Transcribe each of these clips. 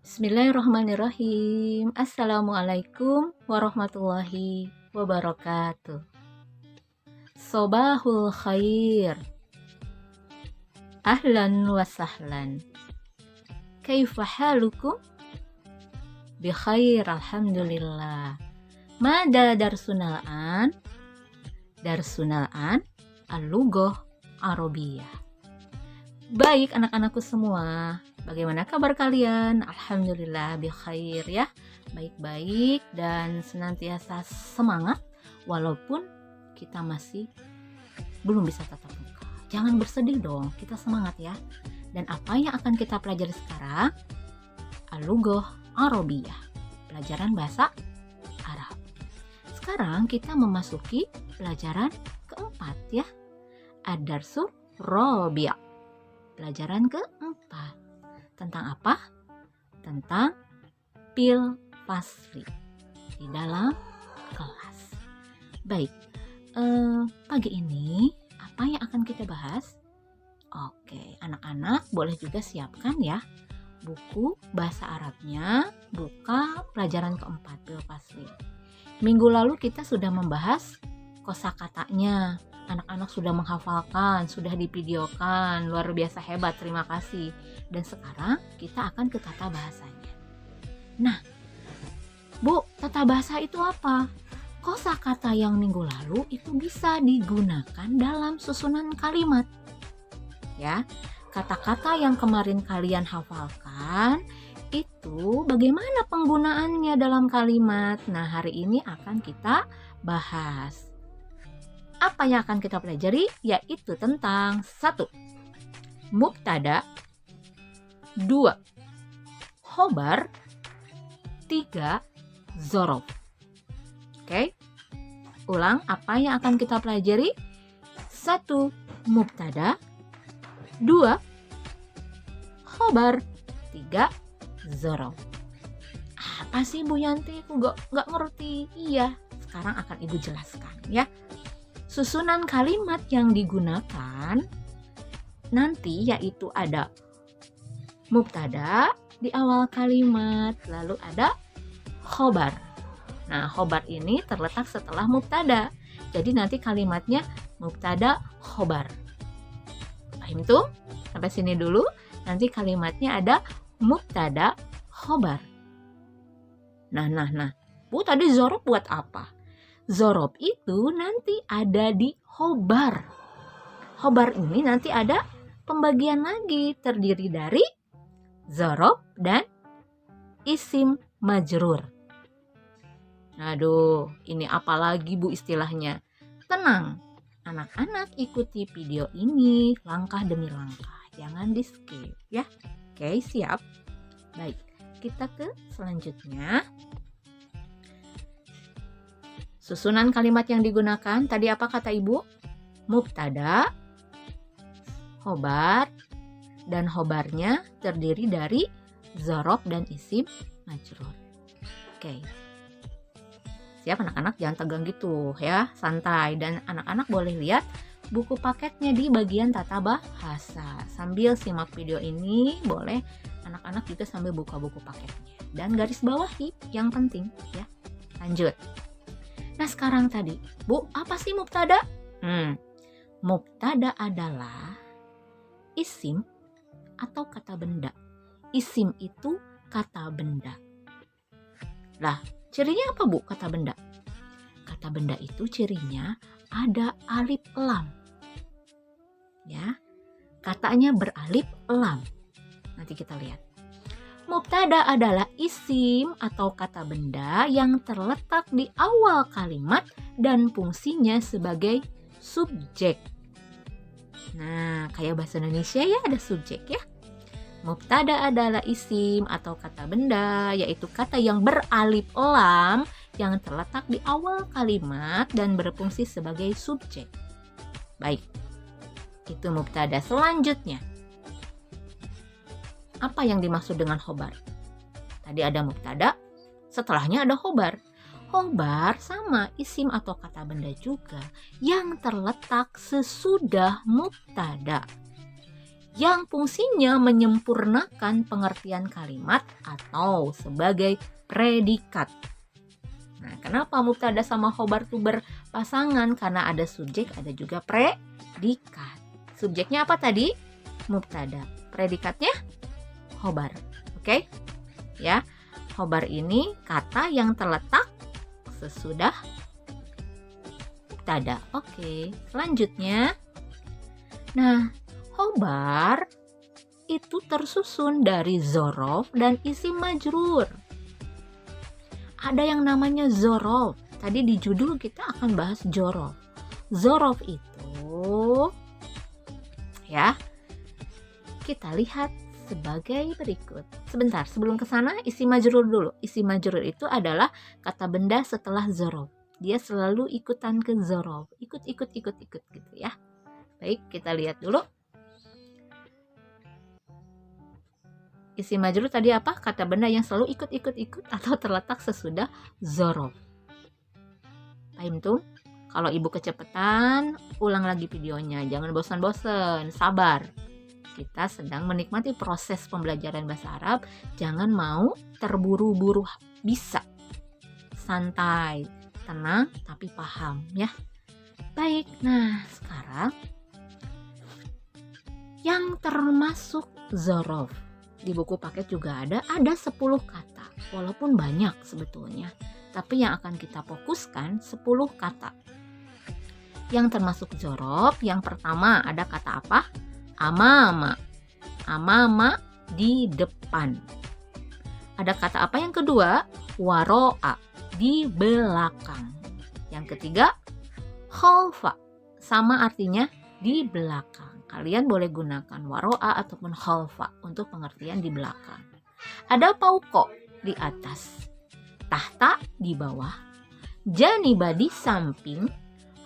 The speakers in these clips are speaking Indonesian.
Bismillahirrahmanirrahim. Assalamualaikum warahmatullahi wabarakatuh. Sobahul khair. Ahlan wa sahlan. Kaifa halukum? Bi khair alhamdulillah. Mada darsunal an? Darsunal an al-lughah Arabiyah. Baik anak-anakku semua, bagaimana kabar kalian? Alhamdulillah bi khair ya. Baik-baik dan senantiasa semangat walaupun kita masih belum bisa tatap muka. Jangan bersedih dong, kita semangat ya. Dan apa yang akan kita pelajari sekarang? Al-lughah Arabiyah, pelajaran bahasa Arab. Sekarang kita memasuki pelajaran keempat ya. Ad-darsul rabi'. Pelajaran keempat. Tentang apa? Tentang pil fasli di dalam kelas. Baik, pagi ini apa yang akan kita bahas? Oke, anak-anak boleh juga siapkan ya buku bahasa Arabnya, buka pelajaran keempat pil fasli. Minggu lalu kita sudah membahas kosakatanya. Anak-anak sudah menghafalkan, sudah divideokan, luar biasa hebat, terima kasih. Dan sekarang kita akan ke tata bahasanya. Nah, Bu, tata bahasa itu apa? Kosakata yang minggu lalu itu bisa digunakan dalam susunan kalimat. Ya, kata-kata yang kemarin kalian hafalkan itu bagaimana penggunaannya dalam kalimat. Nah, hari ini akan kita bahas. Apa yang akan kita pelajari? Yaitu tentang 1. Mubtada, 2. Khobar, 3. Zorof. Oke, ulang apa yang akan kita pelajari? 1. Mubtada, 2. Khobar, 3. Zorof. Apa sih Bu Yanti? Aku nggak ngerti. Iya, sekarang akan Ibu jelaskan ya. Susunan kalimat yang digunakan nanti yaitu ada mubtada di awal kalimat, lalu ada khobar. Nah, khobar ini terletak setelah mubtada. Jadi nanti kalimatnya mubtada khobar. Paham tuh? Sampai sini dulu. Nanti kalimatnya ada mubtada khobar. Nah. Bu, tadi zorof buat apa? Zorof itu nanti ada di khobar. Khobar ini nanti ada pembagian lagi, terdiri dari zorof dan isim majrur. Aduh, ini apa lagi Bu istilahnya? Tenang, anak-anak ikuti video ini langkah demi langkah. Jangan di skip ya. Oke, siap? Baik, kita ke selanjutnya. Susunan kalimat yang digunakan, tadi apa kata Ibu? Mubtada, khobar, dan khobarnya terdiri dari zorof dan isim majrur. Oke. Siap anak-anak, jangan tegang gitu ya, santai. Dan anak-anak boleh lihat buku paketnya di bagian tata bahasa. Sambil simak video ini, boleh anak-anak juga sambil buka buku paketnya. Dan garis bawahi yang penting ya. Lanjut. Nah sekarang tadi, Bu, apa sih mubtada? Mubtada adalah isim atau kata benda. Isim itu kata benda. Lah, cirinya apa Bu kata benda? Kata benda itu cirinya ada alif lam. Ya, katanya beralif lam. Nanti kita lihat. Mubtada adalah isim atau kata benda yang terletak di awal kalimat dan fungsinya sebagai subjek. Nah, kayak bahasa Indonesia ya ada subjek ya. Mubtada adalah isim atau kata benda, yaitu kata yang beralif lam yang terletak di awal kalimat dan berfungsi sebagai subjek. Baik, itu mubtada. Selanjutnya, apa yang dimaksud dengan khobar? Tadi ada mubtada, setelahnya ada khobar. Khobar sama isim atau kata benda juga yang terletak sesudah mubtada. yang fungsinya menyempurnakan pengertian kalimat atau sebagai predikat. Nah, kenapa mubtada sama khobar itu berpasangan? Karena ada subjek, ada juga predikat. Subjeknya apa tadi? Mubtada. Predikatnya khobar. Oke? Ya. Khobar ini kata yang terletak sesudah mubtada. Oke. Selanjutnya. Nah, khobar itu tersusun dari zorof dan isim majrur. Ada yang namanya zorof. Tadi di judul kita akan bahas zorof. Zorof itu ya, kita lihat sebagai berikut. Sebentar, sebelum ke sana isim majrur dulu. Isim majrur itu adalah kata benda setelah zorof. Dia selalu ikutan ke zorof. Ikut gitu ya. Baik, kita lihat dulu. Isim majrur tadi apa? Kata benda yang selalu ikut atau terletak sesudah zorof. Paham tuh? Kalau ibu kecepatan, ulang lagi videonya. Jangan bosan-bosan, sabar. Kita sedang menikmati proses pembelajaran bahasa Arab. Jangan mau terburu-buru. Bisa. Santai, tenang, tapi paham ya. Baik, nah sekarang yang termasuk zorof. Di buku paket juga ada 10 kata, walaupun banyak sebetulnya. Tapi yang akan kita fokuskan 10 kata. Yang termasuk zorof, yang pertama ada kata apa? Amama. Amama di depan. Ada kata apa yang kedua? Waro'a, di belakang. Yang ketiga, khalfa, sama artinya di belakang. Kalian boleh gunakan waro'a ataupun khalfa untuk pengertian di belakang. Ada pauko di atas, tahta di bawah, janiba di samping,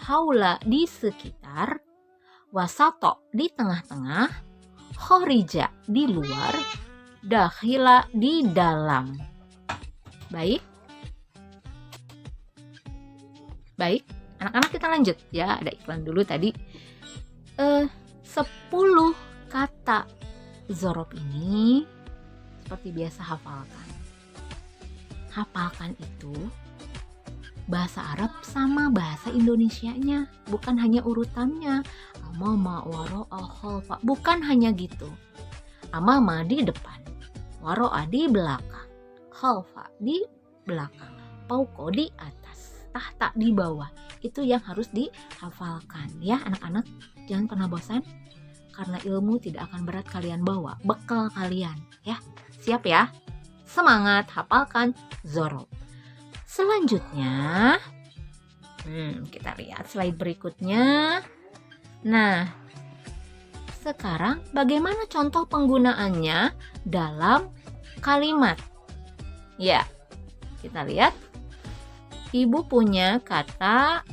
haula di sekitar, wasato di tengah-tengah, khorija di luar, dakhila di dalam. Baik, anak-anak kita lanjut ya. Ada iklan dulu tadi. 10 kata zorof ini seperti biasa hafalkan itu bahasa Arab sama bahasa Indonesianya, bukan hanya urutannya amama, waro'a, khalfa, bukan hanya gitu. Amama di depan, waro'a di belakang, khalfa di belakang, pauko di atas, tahta di bawah. Itu yang harus dihafalkan ya anak-anak. Jangan pernah bosan, karena ilmu tidak akan berat kalian bawa, bekal kalian ya. Siap ya? Semangat, hafalkan zorof. Selanjutnya, kita lihat slide berikutnya. Nah, sekarang bagaimana contoh penggunaannya dalam kalimat? Ya, kita lihat. Ibu punya kata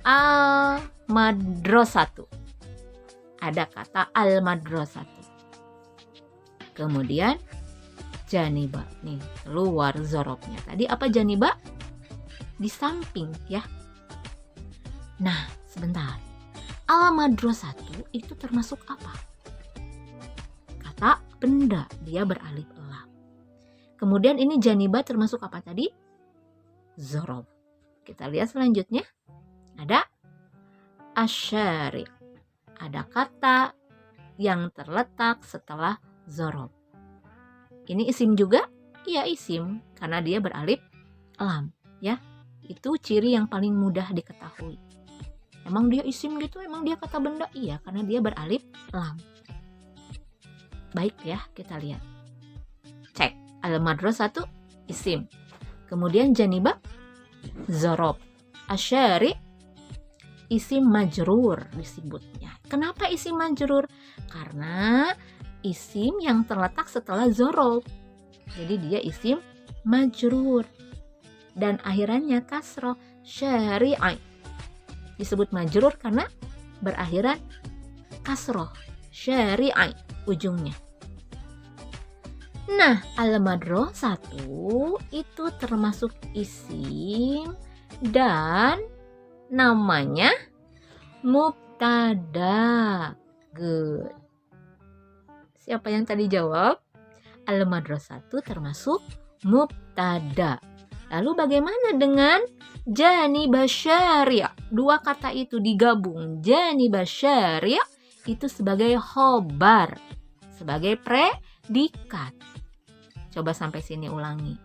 al-madrasatu. Ada kata al-madrasatu. Kemudian janiba. Nih, keluar zorofnya. Tadi apa janiba? Di samping ya. Nah, sebentar. Al-madrasatu itu termasuk apa? Kata benda. Dia beralif lam. Kemudian ini janiba termasuk apa tadi? Zorof. Kita lihat selanjutnya. Ada asyari. Ada kata yang terletak setelah zorof. Ini isim juga? Iya isim, karena dia beralif lam ya. Itu ciri yang paling mudah diketahui. Emang dia isim gitu? Emang dia kata benda? Iya, karena dia beralif lam. Baik ya, kita lihat. Cek. Al-madrasatu isim. Kemudian janiba zorof. Asyari isim majrur disebutnya. Kenapa isim majrur? Karena isim yang terletak setelah zorof. Jadi dia isim majrur. Dan akhirannya kasroh. Syari'i. Disebut majrur karena berakhiran kasroh. Syari'i ujungnya. Nah, al-madrasatu itu termasuk isim dan namanya mubtada. Good. Siapa yang tadi jawab? Al-madrasatu termasuk mubtada. Lalu bagaimana dengan janibah syari'? Dua kata itu digabung. Janibah syari' itu sebagai khobar, sebagai predikat. Coba sampai sini ulangi.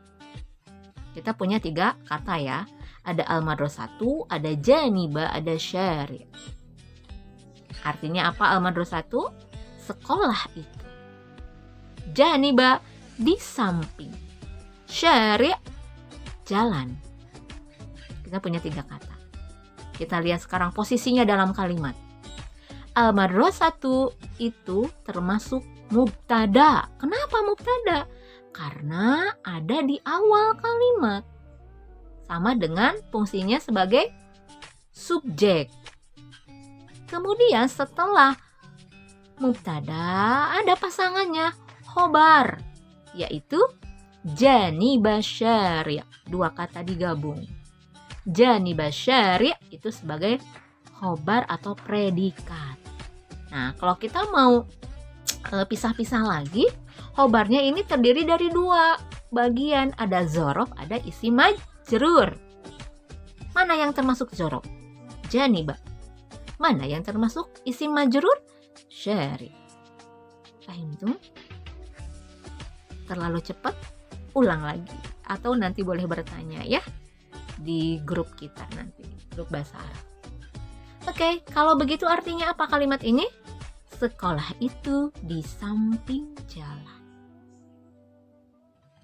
Kita punya 3 kata ya. Ada al-madrasatu, ada janibah, ada syari'. Artinya apa al-madrasatu? Sekolah itu. Janibah di samping. Syari' jalan. Kita punya 3 kata. Kita lihat sekarang posisinya dalam kalimat. Al-madrasatu itu termasuk mubtada. Kenapa mubtada? Karena ada di awal kalimat. Sama dengan fungsinya sebagai subjek. Kemudian setelah mubtada ada pasangannya khobar, yaitu janibah syari'. 2 kata digabung. Janibah syari' itu sebagai khobar atau predikat. Nah, kalau kita mau pisah-pisah lagi, khobarnya ini terdiri dari 2 bagian. Ada zorof, ada isim majrur. Mana yang termasuk zorof? Janibah. Mana yang termasuk isim majrur? Syari'. Paham tuh? Terlalu cepat? Ulang lagi. Atau nanti boleh bertanya ya di grup kita nanti, grup bahasa Arab. Oke, kalau begitu artinya apa kalimat ini? Sekolah itu di samping jalan.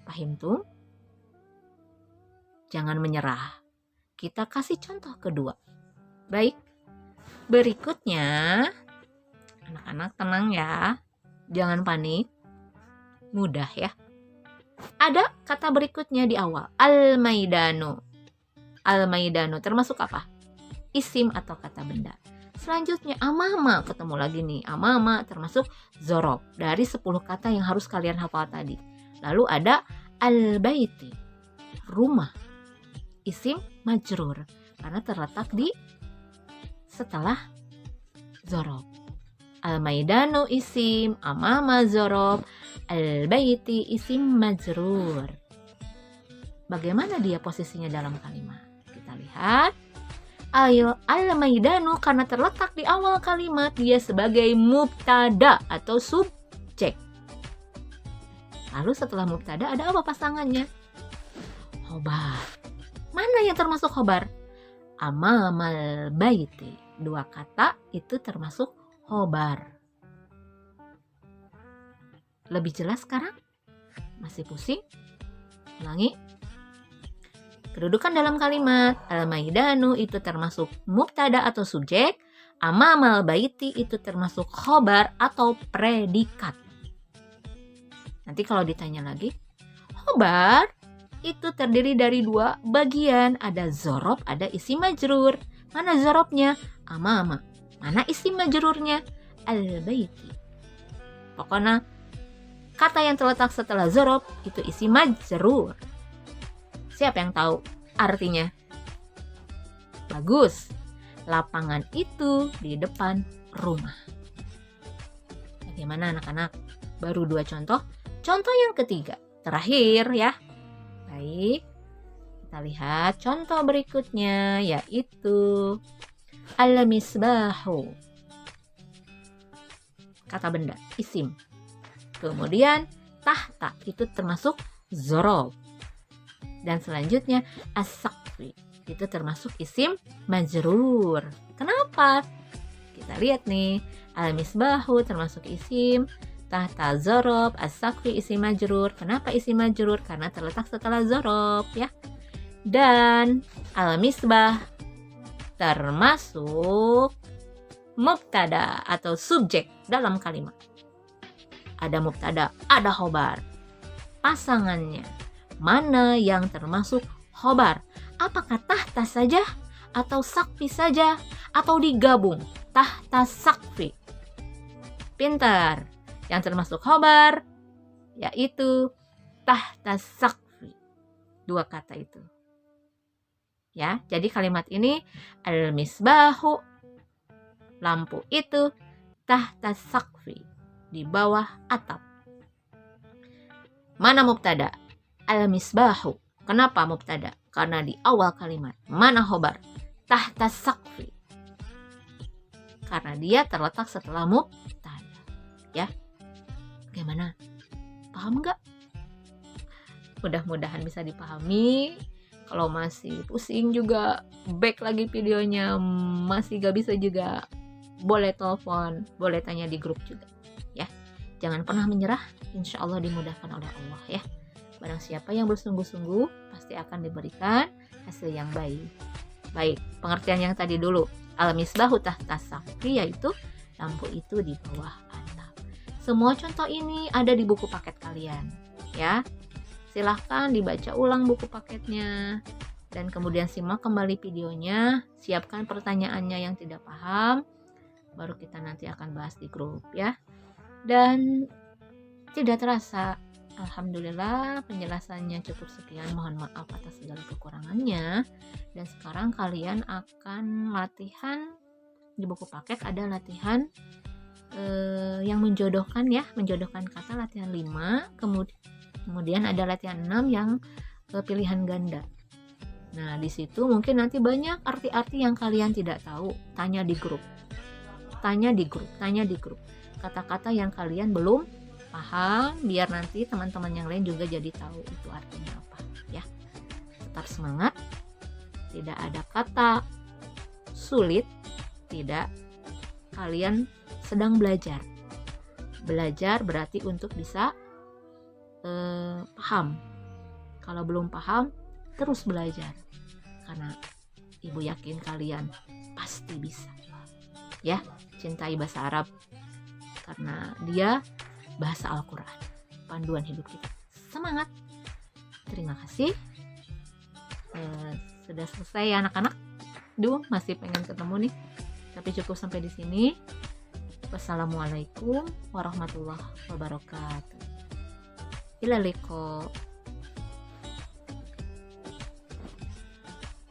Paham tuh? Jangan menyerah. Kita kasih contoh kedua. Baik. Berikutnya, anak-anak tenang ya. Jangan panik. Mudah ya. Ada kata berikutnya di awal. Al-maidanu. Al-maidanu termasuk apa? Isim atau kata benda. Selanjutnya amama. Ketemu lagi nih. Amama termasuk zorof. Dari 10 kata yang harus kalian hafal tadi. Lalu ada al-baiti. Rumah. Isim majrur. Karena terletak di setelah zorof. Al-maidanu isim, amama zorof, al-baiti isim majrur. Bagaimana dia posisinya dalam kalimat? Kita lihat. Al-maidanu karena terletak di awal kalimat, dia sebagai mubtada atau subjek. Lalu setelah mubtada ada apa pasangannya? Khobar. Mana yang termasuk khobar? Amamal baiti. 2 kata itu termasuk khobar. Lebih jelas sekarang? Masih pusing? Ulangi. Kedudukan dalam kalimat al-maidanu itu termasuk mubtada atau subjek. Amamal baiti itu termasuk khobar atau predikat. Nanti kalau ditanya lagi, khobar itu terdiri dari 2 bagian. Ada zorof, ada isim majrur. Mana zorofnya? Amama. Mana isim majrurnya? Al-baiti. Pokoknya kata yang terletak setelah zorof itu isim majrur. Siapa yang tahu artinya? Bagus. Lapangan itu di depan rumah. Bagaimana anak-anak? Baru 2 contoh. Contoh yang ketiga. Terakhir ya. Baik. Kita lihat contoh berikutnya, yaitu al-misbahu. Kata benda, isim. Kemudian tahta itu termasuk zorof. Dan selanjutnya as-saqfi itu termasuk isim majrur. Kenapa? Kita lihat nih. Al-misbahu termasuk isim, tahta zorof, as-saqfi isim majrur. Kenapa isim majrur? Karena terletak setelah zorof ya. Dan al-misbah termasuk mubtada atau subjek dalam kalimat. Ada mubtada, ada khobar. Pasangannya, mana yang termasuk khobar? Apakah tahta saja? Atau sakfi saja? Atau digabung? Tahta sakfi. Pintar. Yang termasuk khobar yaitu tahta sakfi. 2 kata itu. Ya, jadi kalimat ini al-misbahu, lampu itu, tahta sakfi. di bawah atap. Mana mubtada? Al-misbahu. Kenapa mubtada? Karena di awal kalimat. Mana khobar? Tahta saqfi. Karena dia terletak setelah mubtada. Ya. Bagaimana? Paham nggak? Mudah-mudahan bisa dipahami. Kalau masih pusing juga, back lagi videonya, masih gak bisa juga, boleh telepon, boleh tanya di grup juga ya. Jangan pernah menyerah, insya Allah dimudahkan oleh Allah ya. Barang siapa yang bersungguh-sungguh pasti akan diberikan hasil yang baik. Baik, pengertian yang tadi dulu. Al-misbahu tahta saqfi, yaitu lampu itu di bawah atap. Semua contoh ini ada di buku paket kalian ya. Silahkan dibaca ulang buku paketnya dan kemudian simak kembali videonya. Siapkan pertanyaannya yang tidak paham, baru kita nanti akan bahas di grup ya. Dan tidak terasa, alhamdulillah penjelasannya cukup sekian. Mohon maaf atas segala kekurangannya. Dan sekarang kalian akan latihan di buku paket, ada latihan yang menjodohkan ya, menjodohkan kata, latihan 5, kemudian ada latihan 6 yang pilihan ganda. Nah, di situ mungkin nanti banyak arti-arti yang kalian tidak tahu. Tanya di grup. Kata-kata yang kalian belum paham, biar nanti teman-teman yang lain juga jadi tahu itu artinya apa ya. Tetap semangat. Tidak ada kata sulit, tidak. Kalian sedang belajar. Belajar berarti untuk bisa paham. Kalau belum paham, terus belajar. Karena ibu yakin kalian pasti bisa. Ya, cintai bahasa Arab karena dia bahasa Al-Quran, panduan hidup kita. Semangat. Terima kasih. Sudah selesai anak-anak. Masih pengen ketemu nih. Tapi cukup sampai di sini. Wassalamualaikum warahmatullahi wabarakatuh. Ila liqa.